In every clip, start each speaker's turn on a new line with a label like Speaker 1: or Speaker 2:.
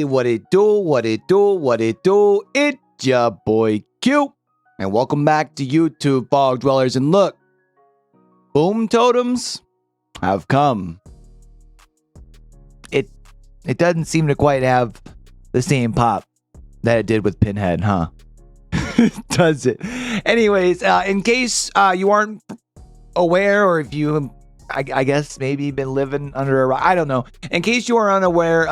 Speaker 1: what it do, what it do, what it do? It's your boy Q. And welcome back to YouTube, Fog Dwellers. And look, Boon Totems have come. It doesn't seem to quite have the same pop that it did with Pinhead, huh? Does it? Anyways, in case you aren't aware, or if you, I guess, maybe been living under a rock, I don't know. In case you are unaware,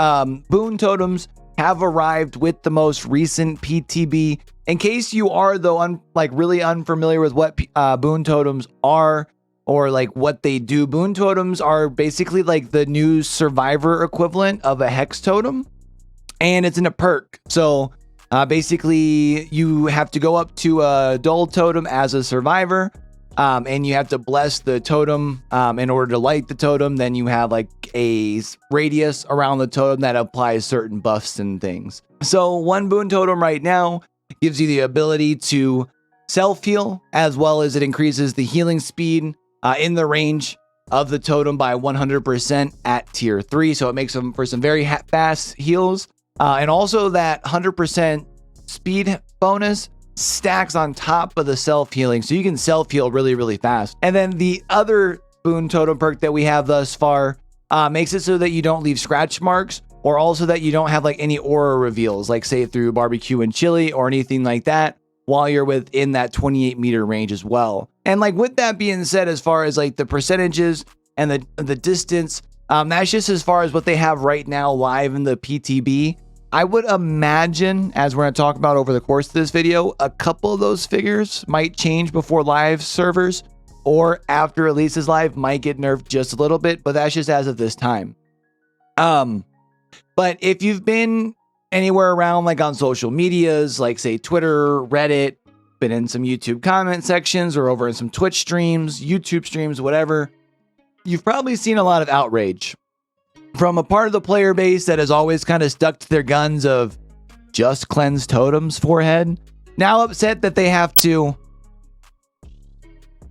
Speaker 1: Boon Totems have arrived with the most recent PTB. In case you are, though, really unfamiliar with what Boon Totems are, or like what they do, Boon Totems are basically like the new survivor equivalent of a hex totem, and it's in a perk. So basically you have to go up to a dull totem as a survivor, and you have to bless the totem in order to light the totem. Then you have like a radius around the totem that applies certain buffs and things. So one Boon Totem right now gives you the ability to self-heal, as well as it increases the healing speed in the range of the totem by 100% at tier 3. So it makes them for some very fast heals. And also that 100% speed bonus stacks on top of the self-healing. So you can self-heal really, really fast. And then the other Boon Totem perk that we have thus far makes it so that you don't leave scratch marks, or also that you don't have like any aura reveals, like say through barbecue and chili or anything like that, while you're within that 28 meter range as well. And like with that being said, as far as like the percentages and the distance, that's just as far as what they have right now live in the PTB. I would imagine, as we're going to talk about over the course of this video, a couple of those figures might change before live servers, or after releases live might get nerfed just a little bit, but that's just as of this time. But if you've been anywhere around, like on social medias, like say Twitter, Reddit, been in some YouTube comment sections, or over in some Twitch streams, YouTube streams, whatever, you've probably seen a lot of outrage from a part of the player base that has always kind of stuck to their guns of just cleanse totems forehead, now upset that they have to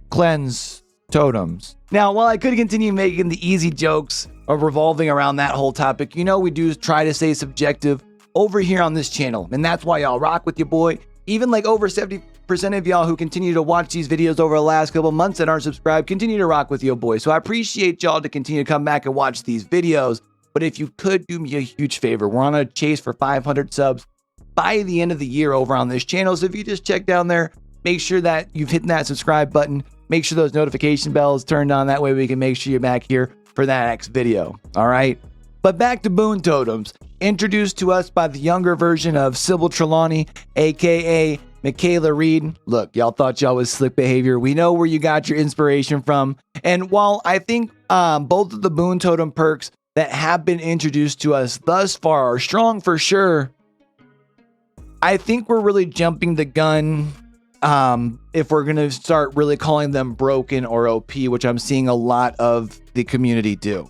Speaker 1: cleanse totems. Now, while I could continue making the easy jokes of revolving around that whole topic, you know, we do try to stay subjective over here on this channel, and that's why y'all rock with your boy. Even like over 70% of y'all who continue to watch these videos over the last couple months that aren't subscribed continue to rock with your boy. So I appreciate y'all to continue to come back and watch these videos. But if you could do me a huge favor, we're on a chase for 500 subs by the end of the year over on this channel. So if you just check down there, make sure that you've hit that subscribe button, make sure those notification bells turned on. That way we can make sure you're back here for that next video. All right. But back to Boon Totems, introduced to us by the younger version of Sybil Trelawney, aka Michaela Reed. Look, y'all thought y'all was slick behavior. We know where you got your inspiration from. And while I think both of the Boon Totem perks that have been introduced to us thus far are strong for sure, I think we're really jumping the gun if we're going to start really calling them broken or OP, which I'm seeing a lot of the community do.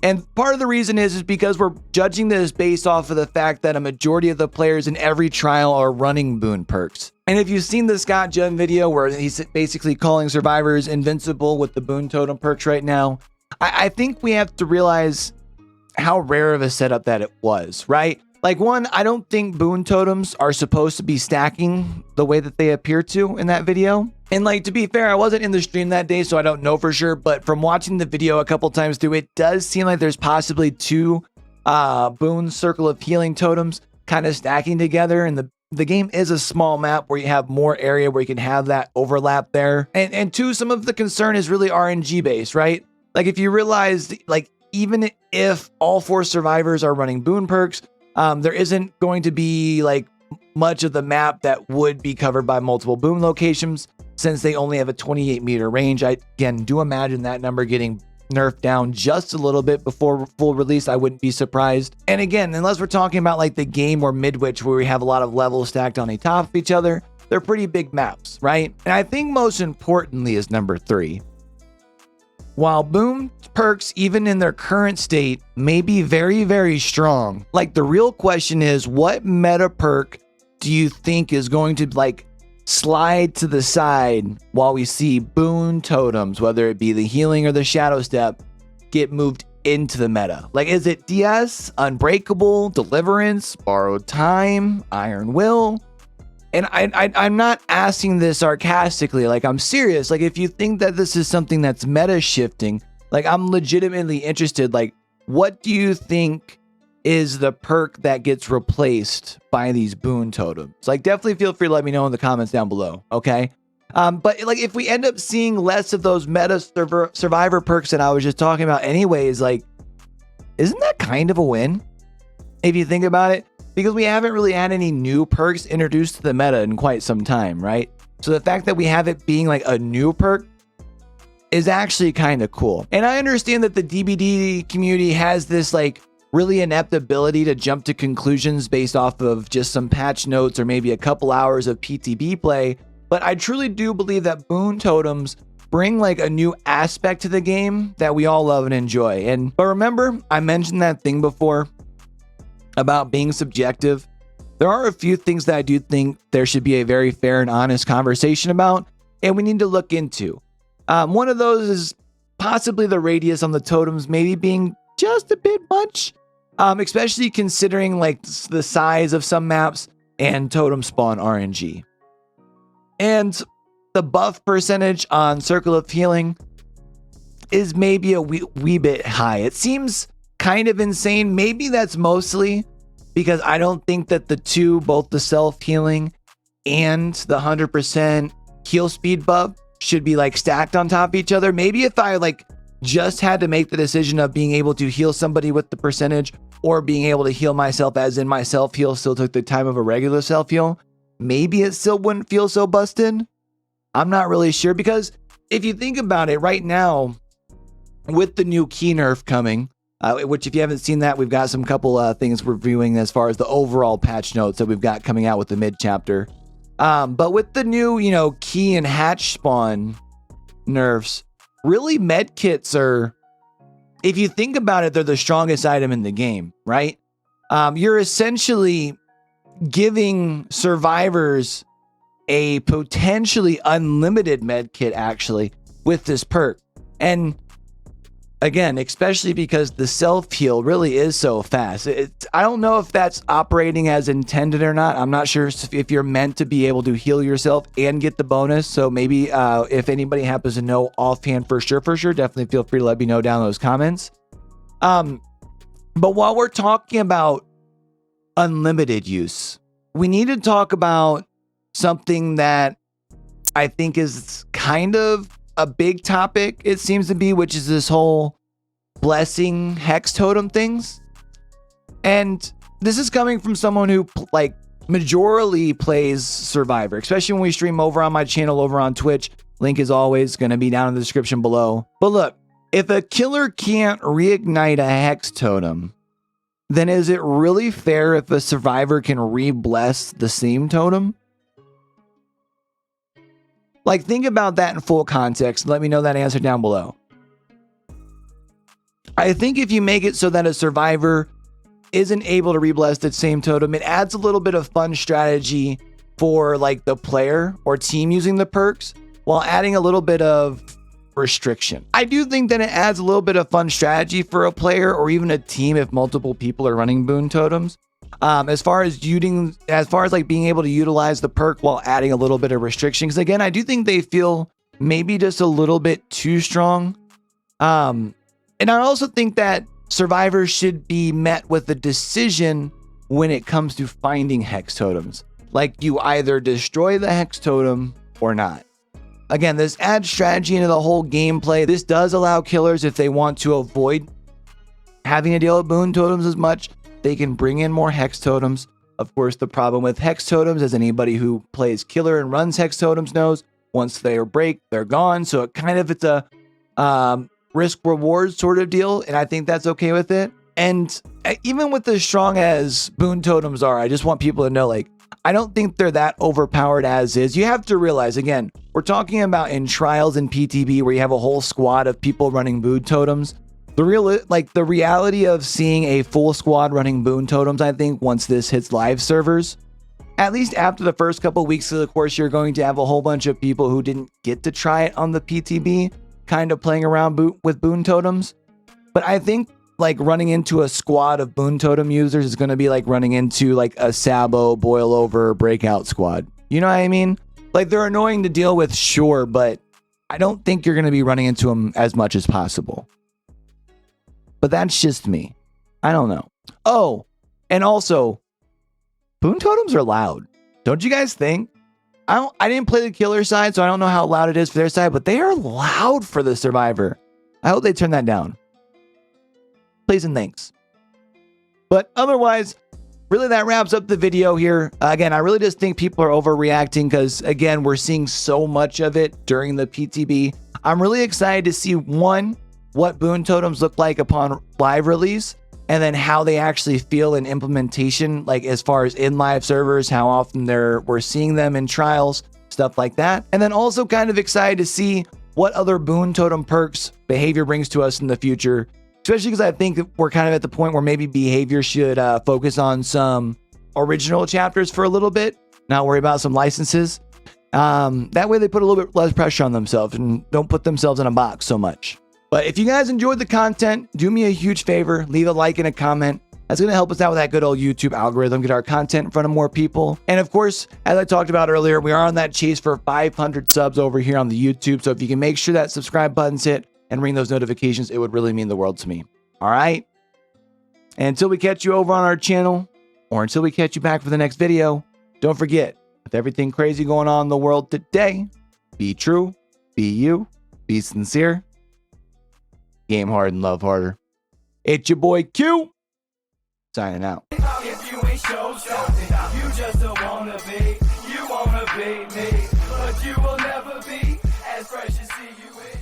Speaker 1: And part of the reason is because we're judging this based off of the fact that a majority of the players in every trial are running Boon perks. And if you've seen the Scott Jun video where he's basically calling survivors invincible with the Boon Totem perks right now, I think we have to realize how rare of a setup that it was, right? Like, one, I don't think Boon Totems are supposed to be stacking the way that they appear to in that video. And like, to be fair, I wasn't in the stream that day, so I don't know for sure. But from watching the video a couple times through, it does seem like there's possibly two Boon Circle of Healing totems kind of stacking together. And the game is a small map where you have more area where you can have that overlap there. And two, some of the concern is really RNG based, right? Like, if you realize, like, even if all 4 survivors are running Boon perks, there isn't going to be like much of the map that would be covered by multiple Boon locations, since they only have a 28 meter range. I, again, do imagine that number getting nerfed down just a little bit before full release. I wouldn't be surprised. And again, unless we're talking about like the game or Midwich, where we have a lot of levels stacked on top of each other, they're pretty big maps, right? And I think most importantly is number 3. While Boon perks, even in their current state, may be very, very strong, like the real question is, what meta perk do you think is going to like slide to the side while we see Boon Totems, whether it be the healing or the shadow step, get moved into the meta? Like, is it DS, Unbreakable, Deliverance, Borrowed Time, Iron Will? And I'm not asking this sarcastically, like I'm serious. Like if you think that this is something that's meta shifting, like I'm legitimately interested. Like what do you think is the perk that gets replaced by these Boon Totems? Like definitely feel free to let me know in the comments down below, okay? But like if we end up seeing less of those meta survivor perks that I was just talking about anyways, like isn't that kind of a win if you think about it? Because we haven't really had any new perks introduced to the meta in quite some time, right? So the fact that we have it being like a new perk is actually kind of cool. And I understand that the DBD community has this like really inept ability to jump to conclusions based off of just some patch notes or maybe a couple hours of PTB play. But I truly do believe that Boon Totems bring like a new aspect to the game that we all love and enjoy. But remember, I mentioned that thing before about being subjective. There are a few things that I do think there should be a very fair and honest conversation about, and we need to look into. One of those is possibly the radius on the totems maybe being just a bit much, especially considering like the size of some maps and totem spawn RNG. And the buff percentage on Circle of Healing is maybe a wee bit high. It seems kind of insane. Maybe that's mostly because I don't think that the two, both the self-healing and the 100% heal speed buff should be like stacked on top of each other. Maybe if I like just had to make the decision of being able to heal somebody with the percentage or being able to heal myself, as in my self-heal still took the time of a regular self-heal, maybe it still wouldn't feel so busted. I'm not really sure, because if you think about it right now with the new key nerf coming, which if you haven't seen that, we've got some couple things reviewing as far as the overall patch notes that we've got coming out with the mid chapter. But with the new, key and hatch spawn nerfs, really med kits are, if you think about it, they're the strongest item in the game, right? You're essentially giving survivors a potentially unlimited med kit actually with this perk. And again, especially because the self-heal really is so fast. I don't know if that's operating as intended or not. I'm not sure if you're meant to be able to heal yourself and get the bonus. So maybe if anybody happens to know offhand for sure, definitely feel free to let me know down in those comments. But while we're talking about unlimited use, we need to talk about something that I think is kind of a big topic, it seems to be, which is this whole blessing hex totem things. And this is coming from someone who like majorly plays Survivor, especially when we stream over on my channel over on Twitch. Link is always going to be down in the description below. But look, if a killer can't reignite a hex totem, then is it really fair if a survivor can re-bless the same totem? Like, think about that in full context. Let me know that answer down below. I think if you make it so that a survivor isn't able to re-bless the same totem, it adds a little bit of fun strategy for like the player or team using the perks while adding a little bit of restriction. I do think that it adds a little bit of fun strategy for a player or even a team if multiple people are running Boon Totems. As far as like being able to utilize the perk while adding a little bit of restriction, because again, I do think they feel maybe just a little bit too strong. And I also think that survivors should be met with a decision when it comes to finding hex totems. Like, you either destroy the hex totem or not. Again, this adds strategy into the whole gameplay. This does allow killers, if they want to avoid having to deal with Boon Totems as much, they can bring in more hex totems. Of course, the problem with hex totems, as anybody who plays killer and runs hex totems knows, once they break, they're gone. So it's a risk reward sort of deal, and I think that's okay with it. And even with as strong as Boon Totems are, I just want people to know, like, I don't think they're that overpowered as is. You have to realize, again, we're talking about in trials and PTB where you have a whole squad of people running Boon Totems. The reality of seeing a full squad running Boon Totems, I think, once this hits live servers, at least after the first couple of weeks of the course, you're going to have a whole bunch of people who didn't get to try it on the PTB, kind of playing around with Boon Totems. But I think like running into a squad of Boon Totem users is going to be like running into like a Sabo boil over breakout squad. You know what I mean? Like they're annoying to deal with, sure, but I don't think you're going to be running into them as much as possible. But that's just me. I don't know. Oh, and also, Boon Totems are loud. Don't you guys think? I didn't play the killer side, so I don't know how loud it is for their side, but they are loud for the survivor. I hope they turn that down. Please and thanks. But otherwise, really that wraps up the video here. Again, I really just think people are overreacting because, again, we're seeing so much of it during the PTB. I'm really excited to see, one, what Boon Totems look like upon live release, and then how they actually feel in implementation, like as far as in live servers, how often we're seeing them in trials, stuff like that. And then also kind of excited to see what other Boon Totem perks behavior brings to us in the future, especially because I think we're kind of at the point where maybe behavior should focus on some original chapters for a little bit, not worry about some licenses. That way they put a little bit less pressure on themselves and don't put themselves in a box so much. But if you guys enjoyed the content, do me a huge favor, leave a like and a comment. That's going to help us out with that good old YouTube algorithm, get our content in front of more people. And of course, as I talked about earlier, we are on that chase for 500 subs over here on the YouTube. So if you can make sure that subscribe button's hit and ring those notifications, it would really mean the world to me. All right? And until we catch you over on our channel, or until we catch you back for the next video, don't forget, with everything crazy going on in the world today, be true, be you, be sincere, game hard and love harder. It's your boy Q, signing out.
Speaker 2: If you ain't show something, you just don't wanna be. You wanna be me, but you will never be as fresh as see you in.